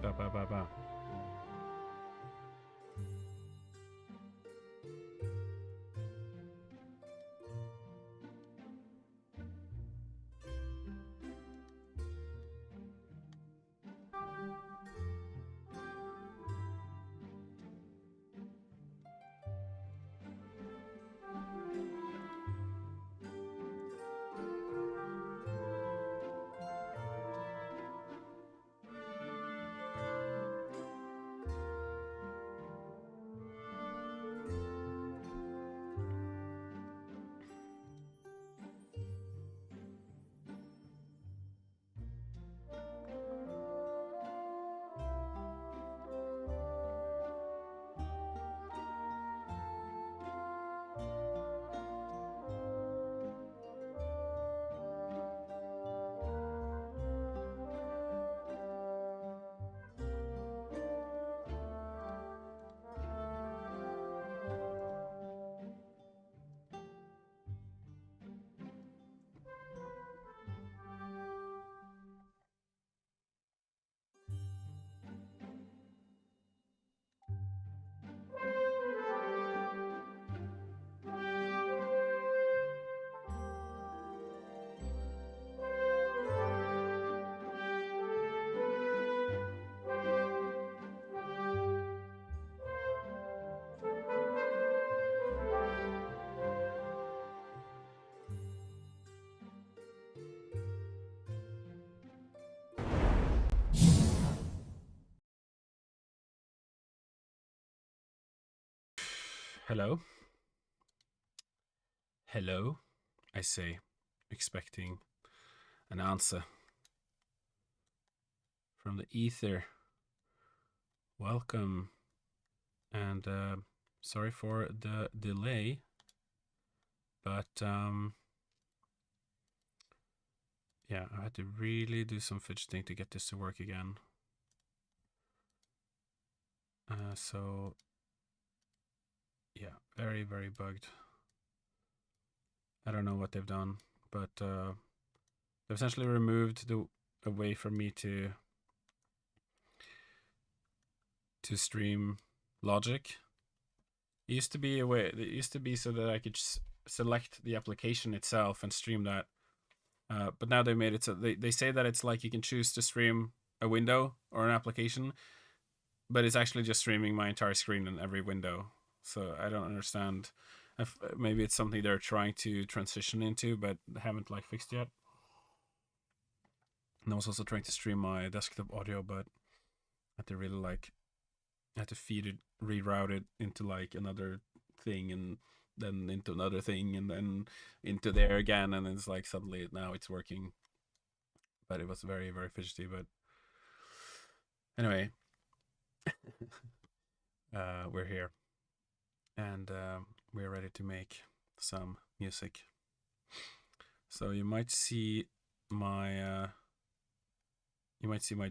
Ba, ba, ba, ba. Hello? Hello, I say, expecting an answer from the ether. Welcome, and sorry for the delay, but yeah, I had to really do some fidgeting to get this to work again. So yeah, very, very bugged. I don't know what they've done, but they've essentially removed a way for me to stream Logic. It used to be a way. It used to be so that I could select the application itself and stream that. But now they made it so they say that it's like you can choose to stream a window or an application, but it's actually just streaming my entire screen in every window. So I don't understand. Maybe it's something they're trying to transition into, but haven't like fixed yet. And I was also trying to stream my desktop audio, but I had to really like feed it, reroute it into like another thing, and then into another thing, and then into there again, and it's like suddenly now it's working. But it was very, very fidgety. But anyway, we're here, and we're ready to make some music. So you might see my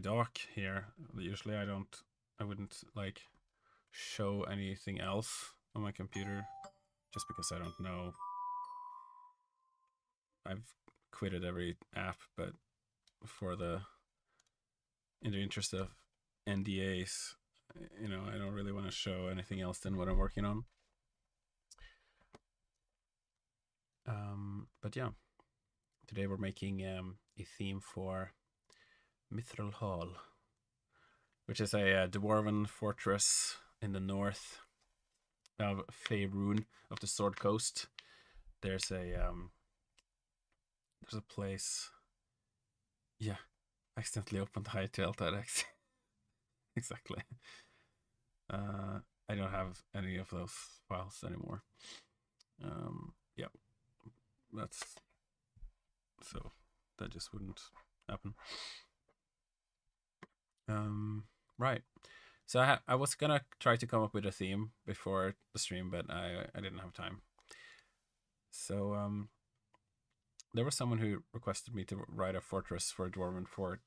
dock here. Usually I wouldn't like show anything else on my computer, just because I don't know. I've quitted every app, but in the interest of NDAs, I don't really want to show anything else than what I'm working on. But yeah, today we're making a theme for Mithral Hall, which is a Dwarven fortress in the north of Faerun, of the Sword Coast. There's a place. Yeah, accidentally opened Hightail TEDx. Exactly. I don't have any of those files anymore. Yeah, that just wouldn't happen. Right. So I was gonna try to come up with a theme before the stream, but I didn't have time. So there was someone who requested me to write a fortress for a Dwarven fort,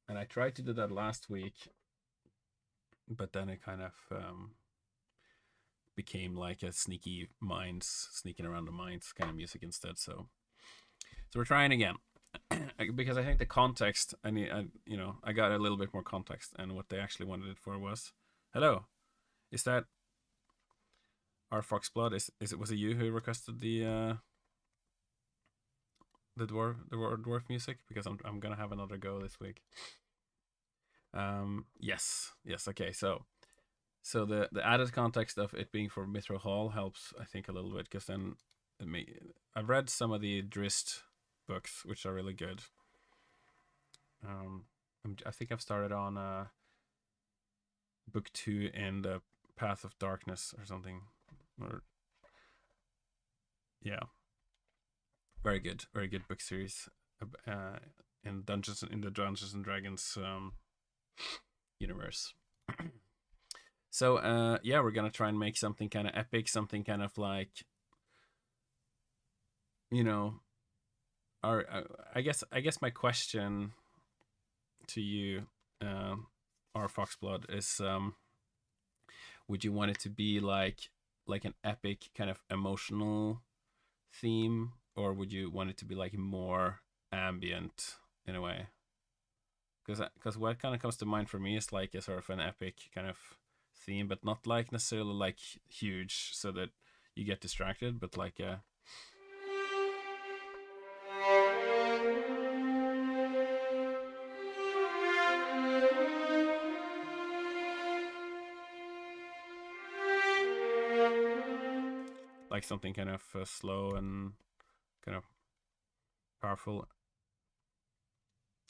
and I tried to do that last week, but then it kind of became like a sneaking around the mines kind of music instead. So we're trying again. because I think the context I got a little bit more context, and what they actually wanted it for was, hello, is that our Foxblood? Is it, was it you who requested the dwarf music? Because I'm gonna have another go this week. Yes, okay. So the added context of it being for Mithral Hall helps, I think, a little bit, because then I've read some of the Drist books, which are really good. I think I've started on book 2 in the Path of Darkness or something. Or yeah, very good book series in the Dungeons and Dragons universe. So yeah, we're gonna try and make something kind of epic, something kind of like, our I guess my question to you, our Foxblood, is would you want it to be like an epic kind of emotional theme, or would you want it to be like more ambient in a way? Because what kind of comes to mind for me is like a sort of an epic kind of theme, but not like necessarily like huge so that you get distracted, but like a like something kind of slow and kind of powerful.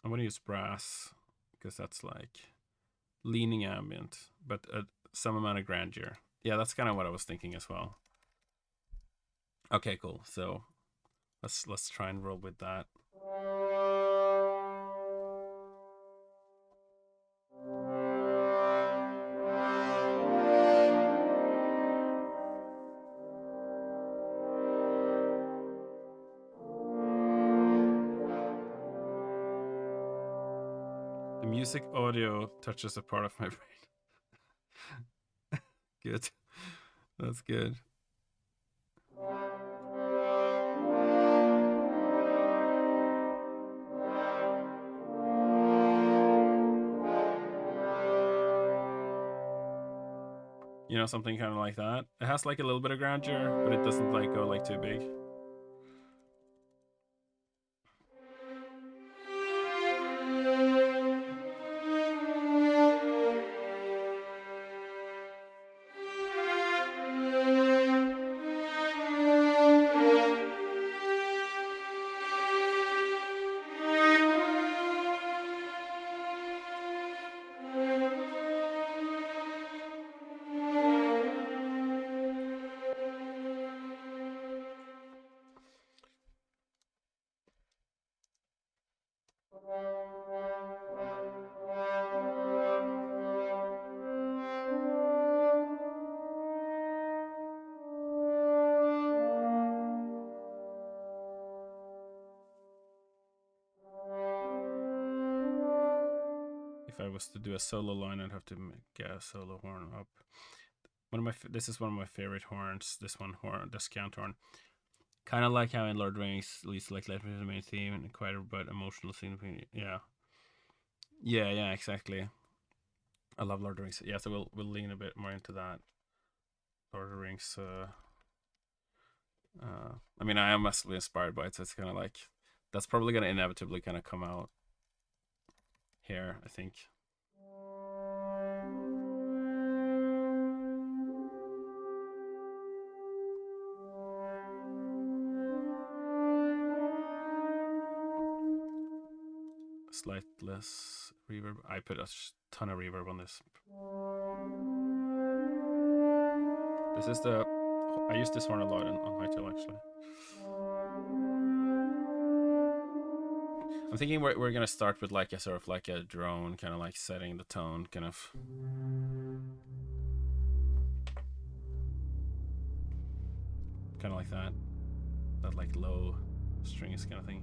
I'm gonna use brass because that's like leaning ambient, but some amount of grandeur. Yeah, that's kind of what I was thinking as well. Okay, cool. So let's try and roll with that. The music audio touches a part of my brain. Good. That's good. Something kind of like that. It has like a little bit of grandeur, but it doesn't like go like too big. If I was to do a solo line, I'd have to make a solo horn up. This is one of my favorite horns. This horn, the Scant horn. Kind of like how in Lord of the Rings, at least like let me the main theme and quite a bit emotional scene. Yeah, exactly. I love Lord of the Rings. Yeah, so we'll lean a bit more into that. Lord of the Rings. I mean, I am massively inspired by it, so it's kind of like that's probably gonna inevitably kind of come out here, I think. Slight less reverb. I put a ton of reverb on this. This is I use this horn a lot on Hytale actually. I'm thinking we're gonna start with like a sort of like a drone, kind of like setting the tone, kind of. Kind of like that like low strings kind of thing.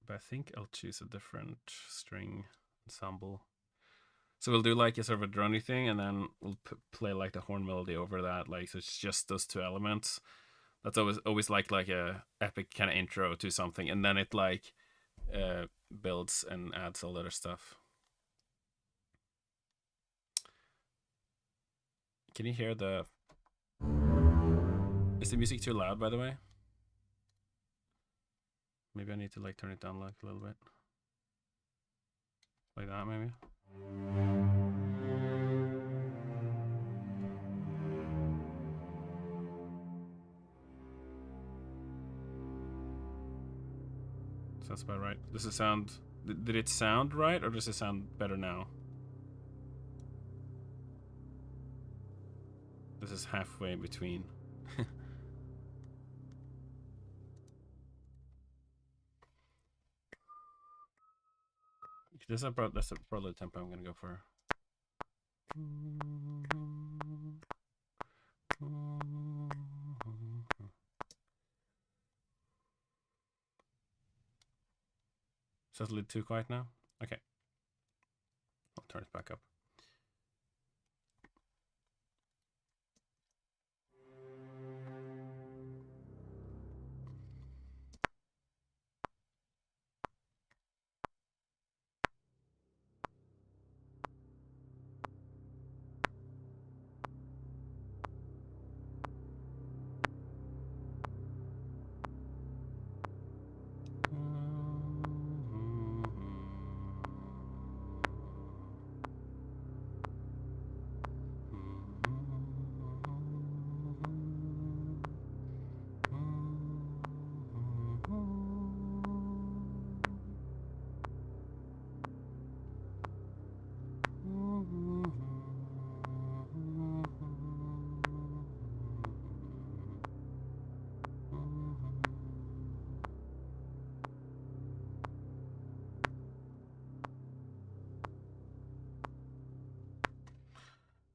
But I think I'll choose a different string ensemble. So we'll do like a sort of a drony thing, and then we'll play like the horn melody over that. Like, so it's just those two elements. That's always like a epic kind of intro to something, and then it like builds and adds all other stuff. Can you hear the? Is the music too loud, by the way? Maybe I need to like turn it down like a little bit, like that maybe. Sounds about right. Does it sound? Did it sound right, or does it sound better now? This is halfway between. That's probably the tempo I'm gonna go for. So it's a little too quiet now? Okay. I'll turn it back up.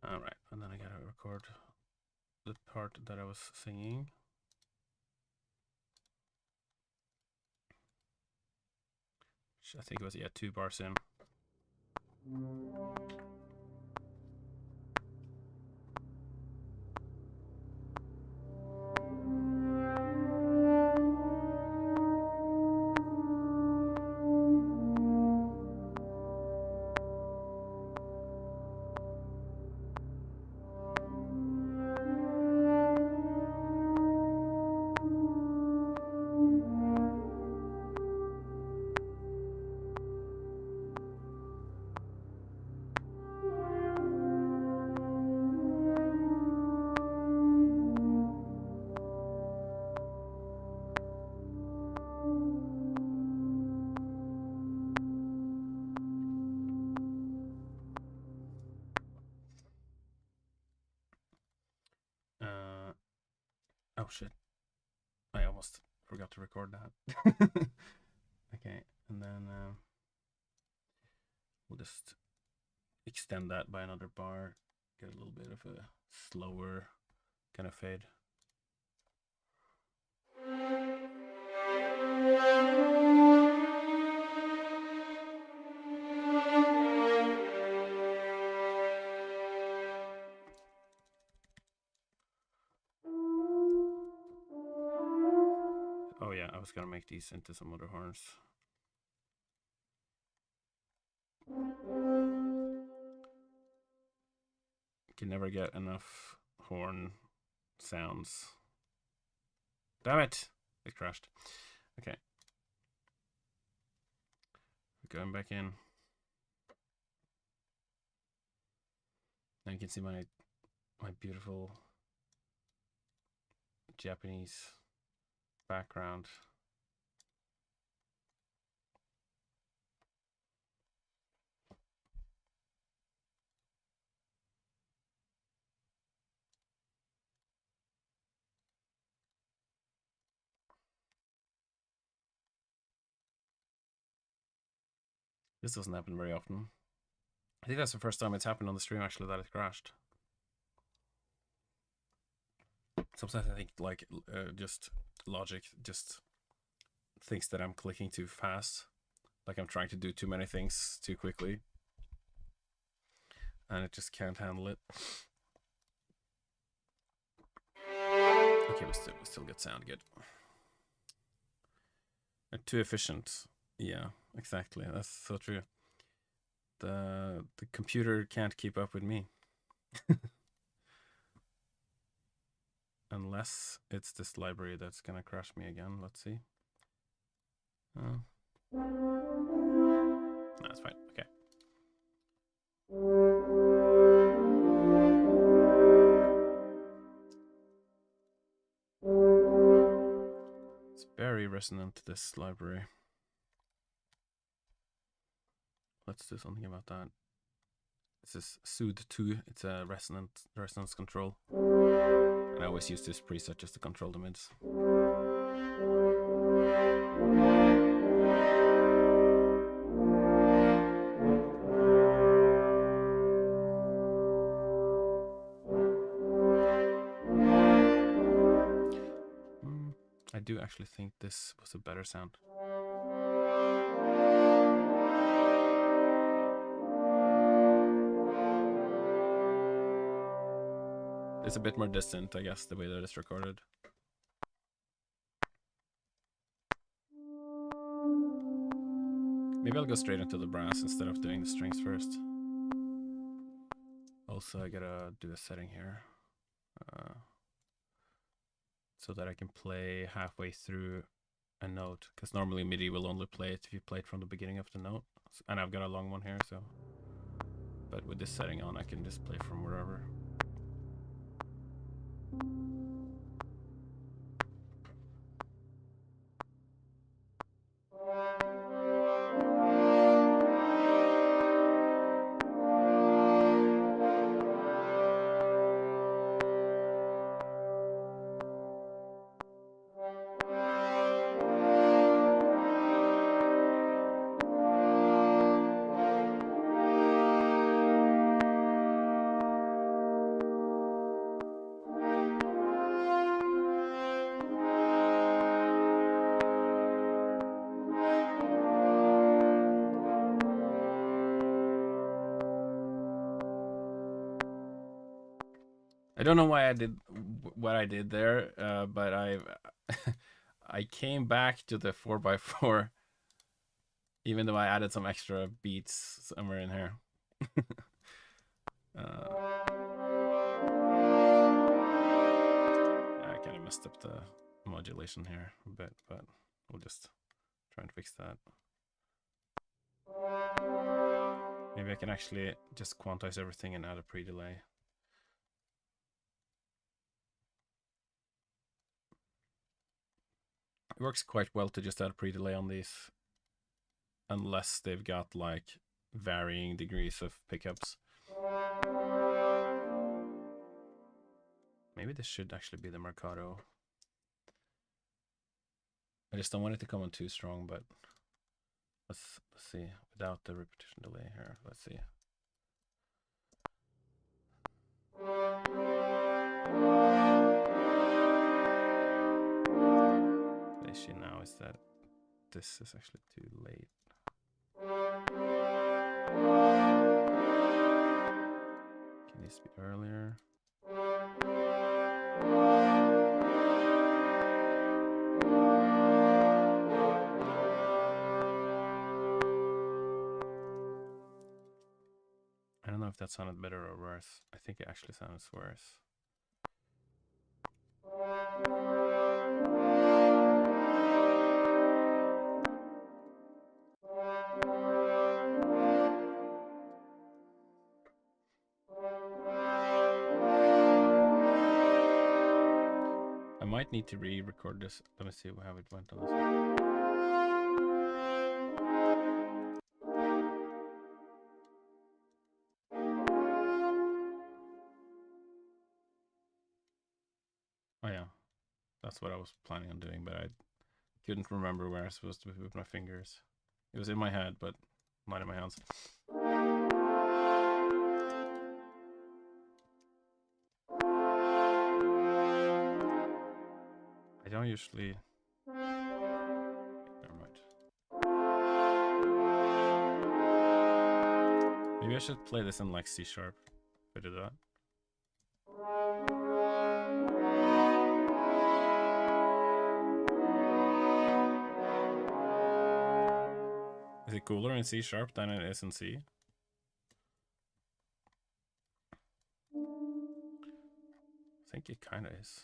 Alright, and then I gotta record the part that I was singing. I think it was, yeah, 2 bars in. Oh shit. I almost forgot to record that. Okay, and then we'll just extend that by another bar, get a little bit of a slower kind of fade. Oh yeah, I was gonna make these into some other horns. You can never get enough horn sounds. Damn it! It crashed. Okay. Going back in. Now you can see my beautiful Japanese background. This doesn't happen very often. I think that's the first time it's happened on the stream actually that it crashed. Sometimes I think like just Logic just thinks that I'm clicking too fast, like I'm trying to do too many things too quickly, and it just can't handle it. Okay, we still get sound good. They're too efficient. Yeah, exactly. That's so true. The computer can't keep up with me. Unless it's this library that's gonna crash me again. Let's see. No, it's fine. Okay. It's very resonant, this library. Let's do something about that. This is Soothe 2. It's a resonance control. And I always use this preset just to control the mids. I do actually think this was a better sound. It's a bit more distant, I guess, the way that it's recorded. Maybe I'll go straight into the brass instead of doing the strings first. Also, I gotta do a setting here. So that I can play halfway through a note. Because normally MIDI will only play it if you play it from the beginning of the note. And I've got a long one here, so... But with this setting on, I can just play from wherever. I don't know why I did what I did there, but I came back to the 4x4, even though I added some extra beats somewhere in here. I kind of messed up the modulation here a bit, but we'll just try and fix that. Maybe I can actually just quantize everything and add a pre-delay. It works quite well to just add a pre-delay on these, unless they've got like varying degrees of pickups. Maybe this should actually be the Mercado. I just don't want it to come on too strong, but let's see, without the repetition delay here. Let's see. The issue now is that this is actually too late. It needs to be earlier. I don't know if that sounded better or worse. I think it actually sounds worse. I might need to re-record this. Let me see how it went on this one. Oh yeah, that's what I was planning on doing, but I couldn't remember where I was supposed to be with my fingers. It was in my head, but not in my hands. I don't usually... Never mind. Maybe I should play this in like C sharp if I do that. Is it cooler in C# than it is in C? I think it kind of is.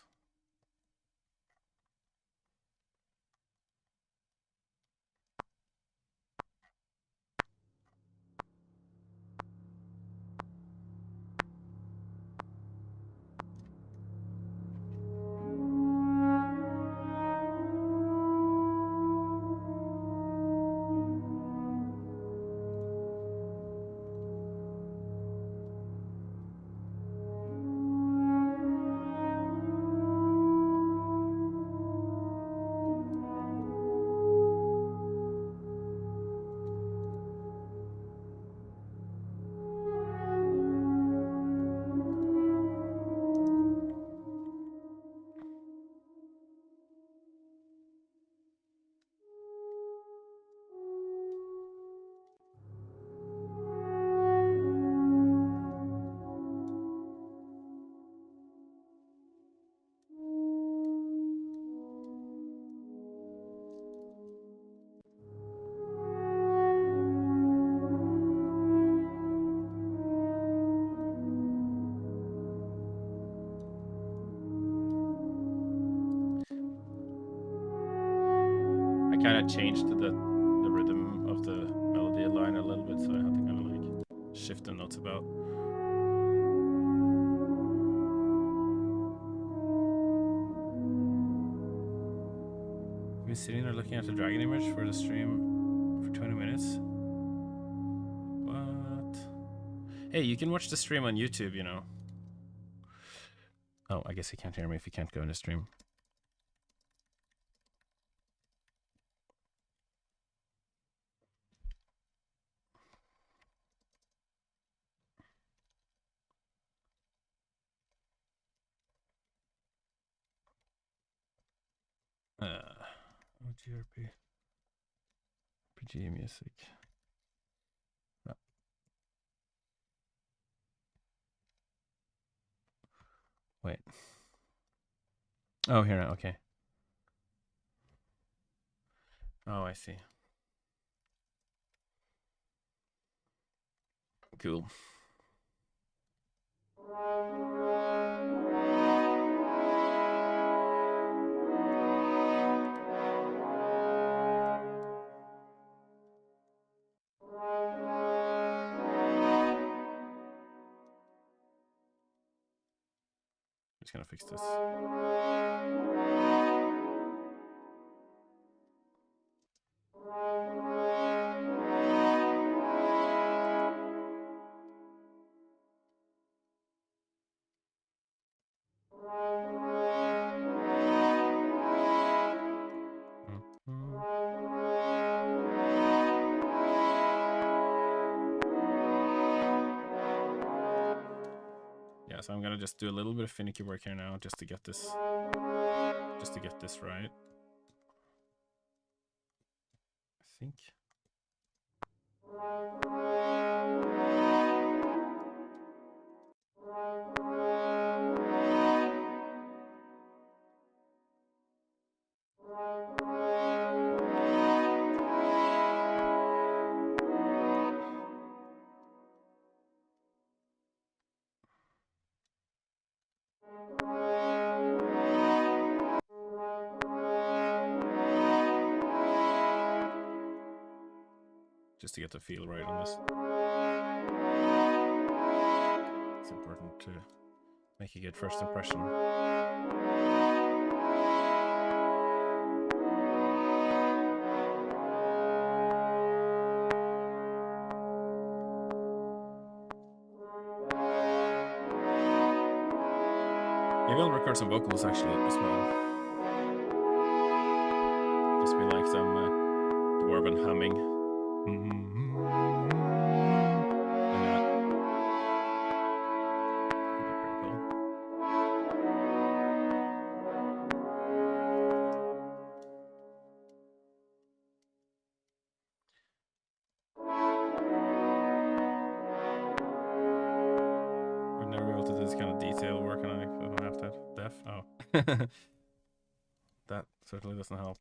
Kind of changed the rhythm of the melody line a little bit, so I had to kind of like shift the notes about. I've been sitting there looking at the dragon image for the stream for 20 minutes. What? Hey, you can watch the stream on YouTube, you know. Oh, I guess you can't hear me if you can't go in the stream. OGRP. RPG music. No. Wait. Oh, here now. Okay. Oh, I see. Cool. Just gonna fix this. Yeah, so I'm gonna just do a little bit of finicky work here now just to get this right. I think. Just to get the feel right on this. It's important to make a good first impression. Maybe I'll record some vocals actually as well. Just be like some Dwarven humming. Would never be able to do this kind of detail work on it if I don't have that def. Oh. That certainly doesn't help.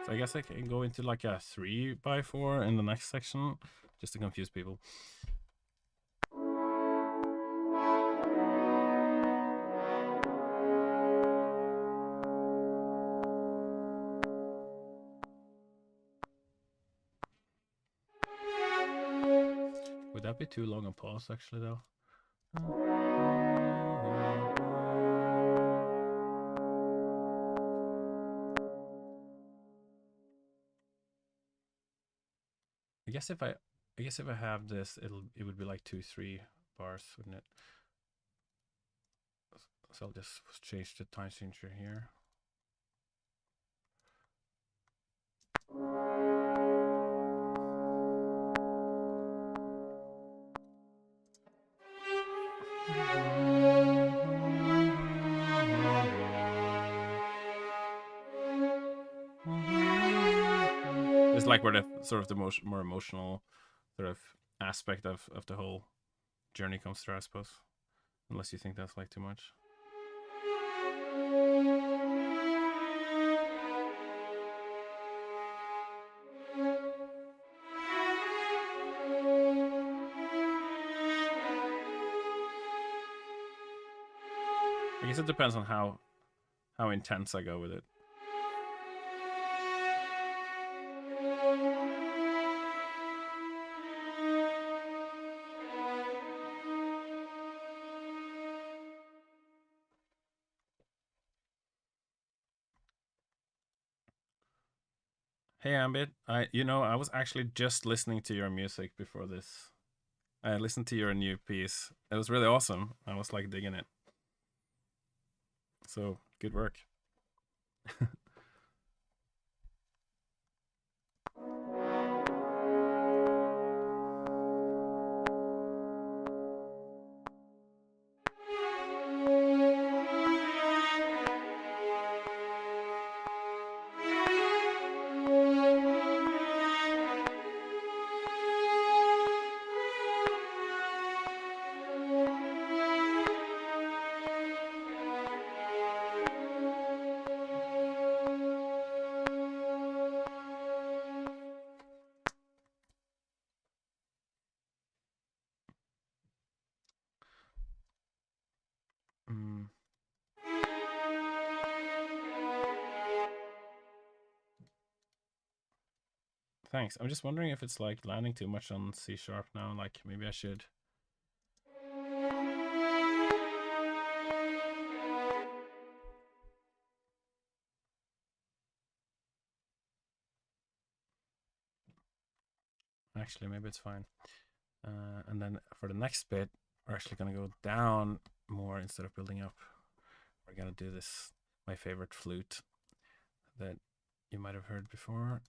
So I guess I can go into like a 3x4 in the next section, just to confuse people. Would that be too long a pause, actually, though? I guess if I have this, it would be like 2-3 bars, wouldn't it? So I'll just change the time signature here. It's like where the sort of the more emotional sort of aspect of the whole journey comes through, I suppose. Unless you think that's like too much. I guess it depends on how intense I go with it. Hey Ambit, I was actually just listening to your music before this. I listened to your new piece. It was really awesome. I was like digging it. So good work. Mm. Thanks. I'm just wondering if it's like landing too much on C# now. Like maybe I should. Actually, maybe it's fine. And then for the next bit, we're actually gonna go down more instead of building up. We're gonna do this, my favorite flute that you might have heard before.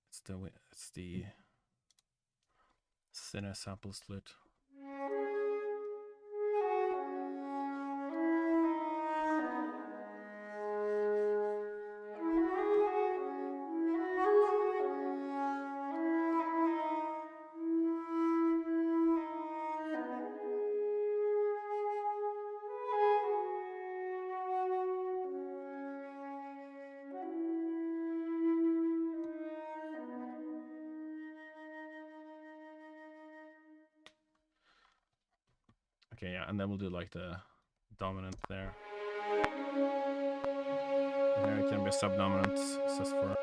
It's the Cine Samples flute. Okay, yeah, and then we'll do like the dominant there. And here it can be a subdominant sus4.